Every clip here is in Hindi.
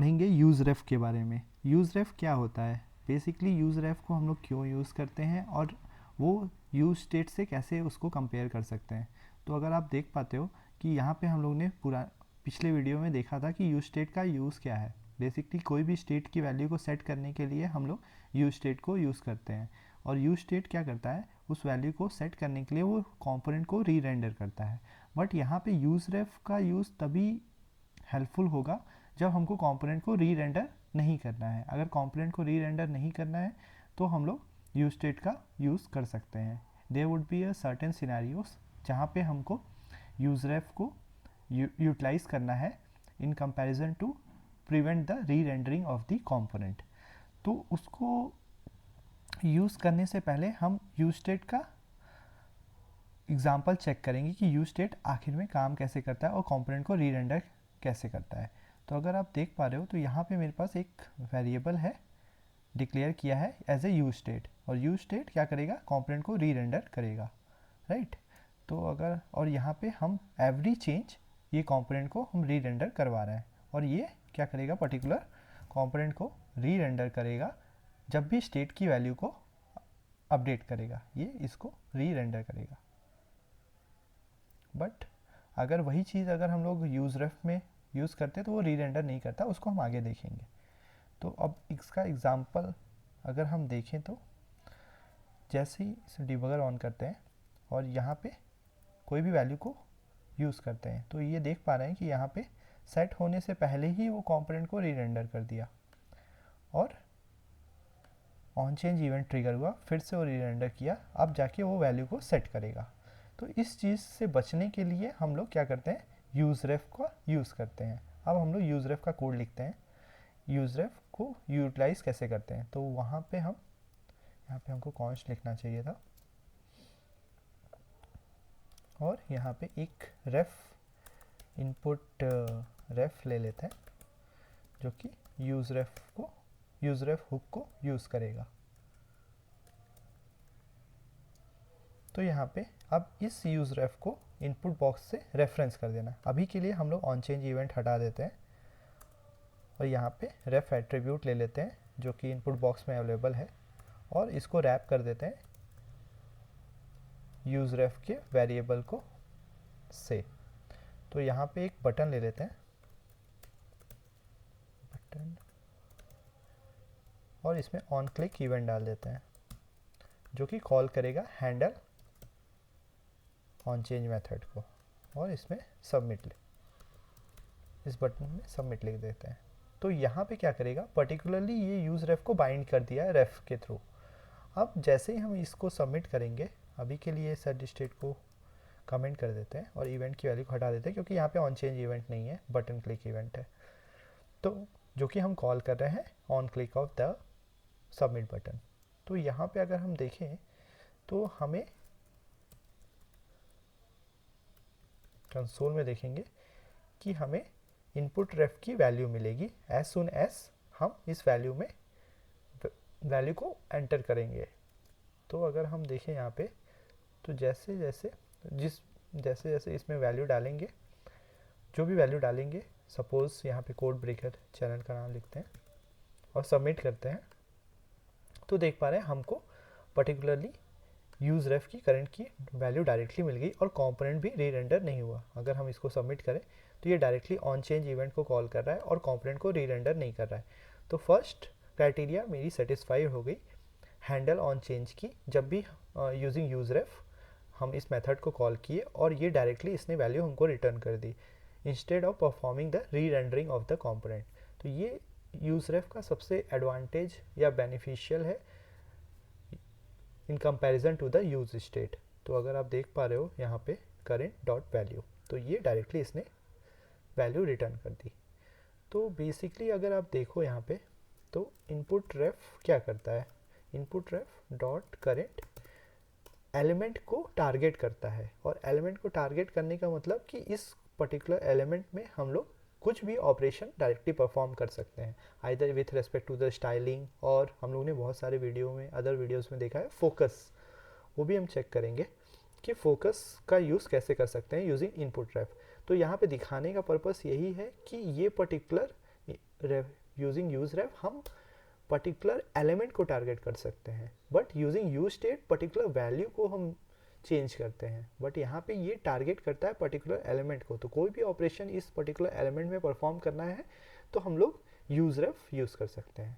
पढ़ेंगे यूज़ रेफ के बारे में। यूज़ रेफ क्या होता है? बेसिकली यूज़ रेफ को हम लोग क्यों यूज़ करते हैं और वो यूज़ स्टेट से कैसे उसको कंपेयर कर सकते हैं। तो अगर आप देख पाते हो कि यहाँ पे हम लोग ने पूरा पिछले वीडियो में देखा था कि यूज़ स्टेट का यूज़ क्या है। बेसिकली कोई भी स्टेट की वैल्यू को सेट करने के लिए हम लोग यूज़ स्टेट को यूज़ करते हैं, और यूज़ स्टेट क्या करता है, उस वैल्यू को सेट करने के लिए वो कंपोनेंट को री रेंडर करता है। बट यहाँ पे यूज़ रेफ का यूज़ तभी हेल्पफुल होगा जब हमको कंपोनेंट को री रेंडर नहीं करना है। अगर कंपोनेंट को री रेंडर नहीं करना है तो हम लोग यूज स्टेट का यूज़ कर सकते हैं। There would be a certain scenarios जहाँ पे हमको यूज रेफ को यूटिलाइज करना है in comparison to prevent the re rendering of the component. तो उसको यूज़ करने से पहले हम यूज स्टेट का एग्जाम्पल चेक करेंगे कि यूज स्टेट आखिर में काम कैसे करता है और कंपोनेंट को री रेंडर कैसे करता है। तो अगर आप देख पा रहे हो तो यहाँ पे मेरे पास एक वेरिएबल है डिक्लेयर किया है एज ए यूज स्टेट, और यूज स्टेट क्या करेगा, कंपोनेंट को री रेंडर करेगा, राइट। तो अगर और यहाँ पे हम एवरी चेंज ये कंपोनेंट को हम री रेंडर करवा रहे हैं, और ये क्या करेगा, पर्टिकुलर कंपोनेंट को री रेंडर करेगा जब भी स्टेट की वैल्यू को अपडेट करेगा, ये इसको री रेंडर करेगा। बट अगर वही चीज़ अगर हम लोग यूज़ रेफ में यूज़ करते तो वो री रेंडर नहीं करता, उसको हम आगे देखेंगे। तो अब इसका एग्ज़ाम्पल अगर हम देखें तो जैसे ही इस डिबगर ऑन करते हैं और यहाँ पे कोई भी वैल्यू को यूज़ करते हैं तो ये देख पा रहे हैं कि यहाँ पे सेट होने से पहले ही वो कंपोनेंट को री रेंडर कर दिया, और ऑन चेंज इवेंट ट्रिगर हुआ, फिर से वो री रेंडर किया, अब जाके वो वैल्यू को सेट करेगा। तो इस चीज़ से बचने के लिए हम लोग क्या करते हैं, यूज़ रेफ का यूज़ करते हैं। अब हम लोग यूज़ रेफ का कोड लिखते हैं, यूज़ रेफ को यूटिलाइज़ कैसे करते हैं। तो वहाँ पे हम यहाँ पे हमको कॉन्स्ट लिखना चाहिए था, और यहाँ पे एक रेफ इनपुट रेफ ले लेते हैं जो कि यूज़ रेफ हुक को यूज़ करेगा। तो यहाँ पे अब इस यूज़ रेफ को इनपुट बॉक्स से रेफरेंस कर देना। अभी के लिए हम लोग ऑन चेंज इवेंट हटा देते हैं, और यहाँ पे रेफ एट्रीब्यूट ले लेते हैं जो कि इनपुट बॉक्स में अवेलेबल है, और इसको रैप कर देते हैं यूज़ रेफ के वेरिएबल को से। तो यहाँ पे एक बटन ले लेते हैं, बटन, और इसमें ऑन क्लिक इवेंट डाल देते हैं जो कि कॉल करेगा हैंडल ऑन चेंज मेथड को, और इसमें सबमिट इस बटन में सबमिट लिख देते हैं। तो यहाँ पे क्या करेगा, पर्टिकुलरली ये यूज़ रेफ को बाइंड कर दिया है रेफ के थ्रू। अब जैसे ही हम इसको सबमिट करेंगे, अभी के लिए सेट स्टेट को कमेंट कर देते हैं और इवेंट की वैल्यू को हटा देते हैं क्योंकि यहाँ पे ऑन चेंज इवेंट नहीं है, बटन क्लिक इवेंट है। तो जो कि हम कॉल कर रहे हैं on click of the submit button. तो यहाँ पे अगर हम देखें तो हमें कंसोल में देखेंगे कि हमें इनपुट रेफ की वैल्यू मिलेगी एज सुन एज हम इस वैल्यू में वैल्यू को एंटर करेंगे। तो अगर हम देखें यहाँ पे तो जैसे जैसे इसमें वैल्यू डालेंगे, जो भी वैल्यू डालेंगे, सपोज़ यहाँ पे कोड ब्रेकर चैनल का नाम लिखते हैं और सबमिट करते हैं, तो देख पा रहे हैं हमको पर्टिकुलरली यूज़ रेफ की करंट की वैल्यू डायरेक्टली मिल गई और कंपोनेंट भी री रेंडर नहीं हुआ। अगर हम इसको सबमिट करें तो ये डायरेक्टली ऑन चेंज इवेंट को कॉल कर रहा है और कंपोनेंट को री रेंडर नहीं कर रहा है। तो फर्स्ट क्राइटेरिया मेरी सेटिस्फाई हो गई हैंडल ऑन चेंज की, जब भी यूजिंग यूज़ रेफ हम इस मेथड को कॉल किए और ये डायरेक्टली इसने वैल्यू हमको रिटर्न कर दी instead of performing the re rendering of the component. तो ये यूज़ रेफ का सबसे एडवांटेज या बेनिफिशियल है in comparison to the use state. तो अगर आप देख पा रहे हो यहाँ पे करेंट डॉट वैल्यू, तो ये डायरेक्टली इसने वैल्यू रिटर्न कर दी। तो बेसिकली अगर आप देखो यहाँ पे तो इनपुट रेफ क्या करता है, इनपुट रेफ डॉट करेंट एलिमेंट को टारगेट करता है, और एलिमेंट को टारगेट करने का मतलब कि इस पर्टिकुलर एलिमेंट में हम लोग कुछ भी ऑपरेशन डायरेक्टली परफॉर्म कर सकते हैं, either with respect to the styling, और हम लोग ने बहुत सारे वीडियो में अदर वीडियोस में देखा है फोकस, वो भी हम चेक करेंगे कि फोकस का यूज़ कैसे कर सकते हैं यूजिंग इनपुट रेफ। तो यहाँ पे दिखाने का पर्पस यही है कि ये पर्टिकुलर यूजिंग यूज रेफ हम पर्टिकुलर एलिमेंट को टारगेट कर सकते हैं, but using use state particular value को हम चेंज करते हैं, बट यहाँ पे ये टारगेट करता है पर्टिकुलर एलिमेंट को। तो कोई भी ऑपरेशन इस पर्टिकुलर एलिमेंट में परफॉर्म करना है तो हम लोग यूज रेफ यूज़ कर सकते हैं।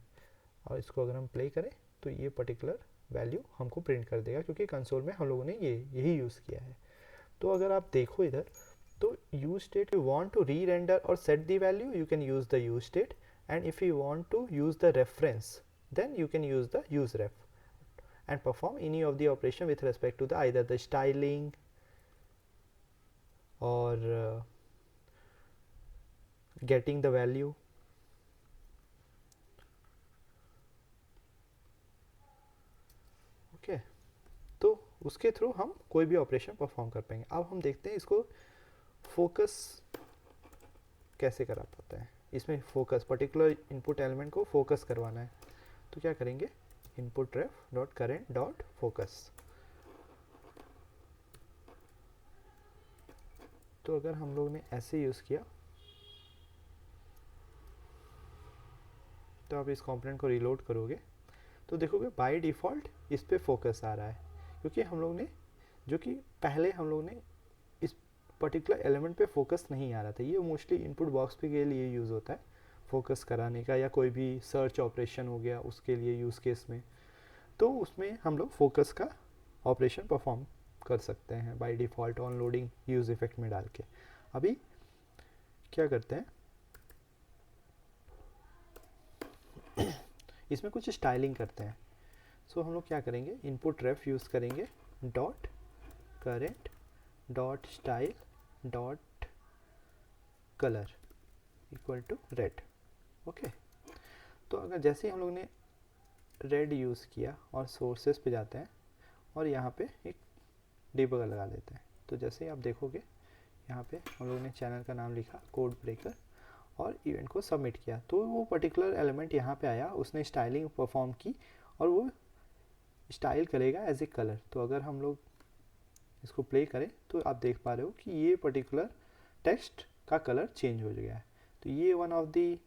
और इसको अगर हम प्ले करें तो ये पर्टिकुलर वैल्यू हमको प्रिंट कर देगा, क्योंकि कंसोल में हम लोगों ने यही यूज़ किया है। तो अगर आप देखो इधर, तो use state, you want to re render और set the value, you can use the use state, and if you want to use the reference, then you can use the useRef and perform any of the operation with respect to the either the styling or getting the value. Okay, तो उसके थ्रू हम कोई भी ऑपरेशन परफॉर्म कर पाएंगे। अब हम देखते हैं इसको फोकस कैसे करा पाते हैं। इसमें फोकस, पर्टिकुलर इनपुट एलिमेंट को फोकस करवाना है, तो क्या करेंगे, इनपुट रेफ डॉट करेंट डॉट फोकस। तो अगर हम लोग ने ऐसे यूज़ किया तो आप इस कंपोनेंट को रीलोड करोगे तो देखोगे बाय डिफ़ॉल्ट इस पे फोकस आ रहा है, क्योंकि हम लोग ने जो कि पहले हम लोग ने इस पर्टिकुलर एलिमेंट पे फोकस नहीं आ रहा था। ये मोस्टली इनपुट बॉक्स पे के लिए यूज़ होता है फोकस कराने का, या कोई भी सर्च ऑपरेशन हो गया उसके लिए यूज़ केस में, तो उसमें हम लोग फोकस का ऑपरेशन परफॉर्म कर सकते हैं by default on loading use effect में डाल के। अभी क्या करते हैं, इसमें कुछ स्टाइलिंग करते हैं। सो हम लोग क्या करेंगे, इनपुट रेफ यूज़ करेंगे dot current dot style dot colour equal to red. Okay, तो अगर जैसे ही हम लोग ने रेड यूज़ किया और सोर्सेस पे जाते हैं और यहाँ पे एक डिबगर लगा देते हैं, तो जैसे ही आप देखोगे यहाँ पे हम लोग ने चैनल का नाम लिखा कोड ब्रेकर और इवेंट को सबमिट किया, तो वो पर्टिकुलर एलिमेंट यहाँ पे आया, उसने स्टाइलिंग परफॉर्म की और वो स्टाइल करेगा एज ए कलर। तो अगर हम लोग इसको प्ले करें तो आप देख पा रहे हो कि ये पर्टिकुलर टेक्स्ट का कलर चेंज हो गया है। तो ये one of the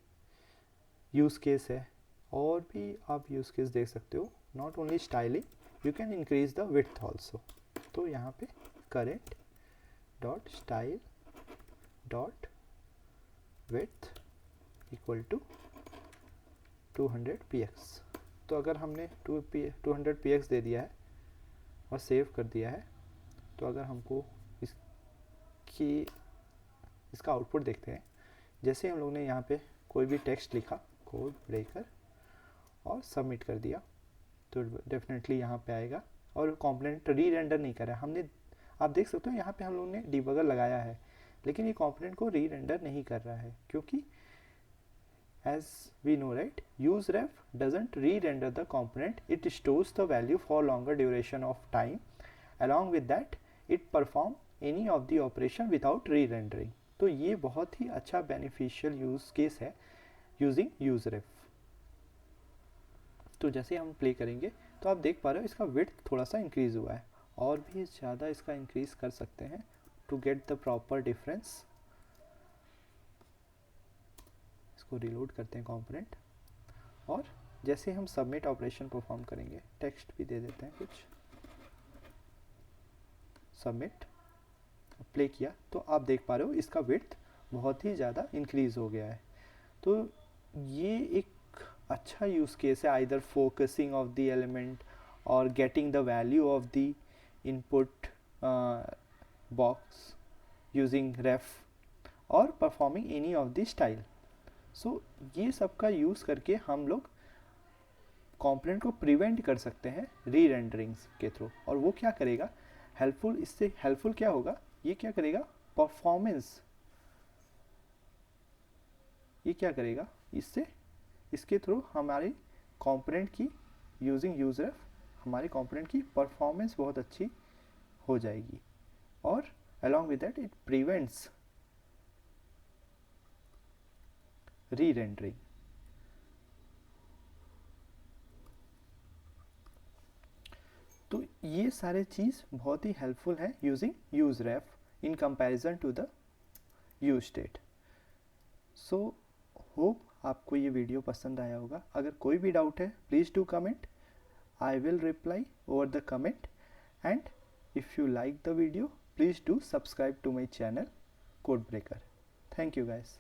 use case है, और भी आप यूज़ केस देख सकते हो। Not only styling, you can increase the width also. तो यहाँ पे current dot style dot width equal to 200 px। तो अगर हमने 200 px दे दिया है और सेव कर दिया है, तो अगर हमको इसका आउटपुट देखते हैं, जैसे हम लोग ने यहाँ पे कोई भी टेक्स्ट लिखा कोड ब्रेकर और सबमिट कर दिया, तो डेफिनेटली यहाँ पे आएगा और कंपोनेंट री रेंडर नहीं कर रहा है। हमने, आप देख सकते हो यहाँ पे हम लोग ने डिबगर लगाया है, लेकिन ये कंपोनेंट को री रेंडर नहीं कर रहा है, क्योंकि as we know, right, useRef doesn't re-render the component, it stores the value for longer duration of time. Along with that, it perform any of the operation without re-rendering. तो ये बहुत ही अच्छा beneficial use case है using useRef। तो जैसे हम प्ले करेंगे तो आप देख पा रहे हो इसका width थोड़ा सा इंक्रीज हुआ है, और भी ज़्यादा इसका इंक्रीज कर सकते हैं to get the proper difference। इसको रिलोड करते हैं कंपोनेंट, और जैसे हम सबमिट ऑपरेशन परफॉर्म करेंगे, टेक्स्ट भी दे देते हैं कुछ, सबमिट प्ले किया, तो आप देख पा रहे हो इसका विड्थ बहुत ही ज़्यादा इंक्रीज हो गया है। तो ये एक अच्छा यूज़ केस है either focusing of the element और getting the value of the input box using ref और performing any of the style. So ये सब का यूज़ करके हम लोग कंपोनेंट को प्रिवेंट कर सकते हैं री रेंडरिंग्स के थ्रू। और वो क्या करेगा, हेल्पफुल, इससे हेल्पफुल क्या होगा, ये क्या करेगा, परफॉर्मेंस, ये क्या करेगा, इससे इसके थ्रू हमारे कंपोनेंट की यूजिंग यूजरेफ हमारे कंपोनेंट की परफॉर्मेंस बहुत अच्छी हो जाएगी, और along with that it prevents re-rendering। तो ये सारे चीज़ बहुत ही हेल्पफुल है using useRef in comparison to the use state। So hope आपको ये वीडियो पसंद आया होगा। अगर कोई भी डाउट है please do comment, I will reply over the comment, and if you like the video, please do subscribe to my channel Codebreaker. Thank you guys.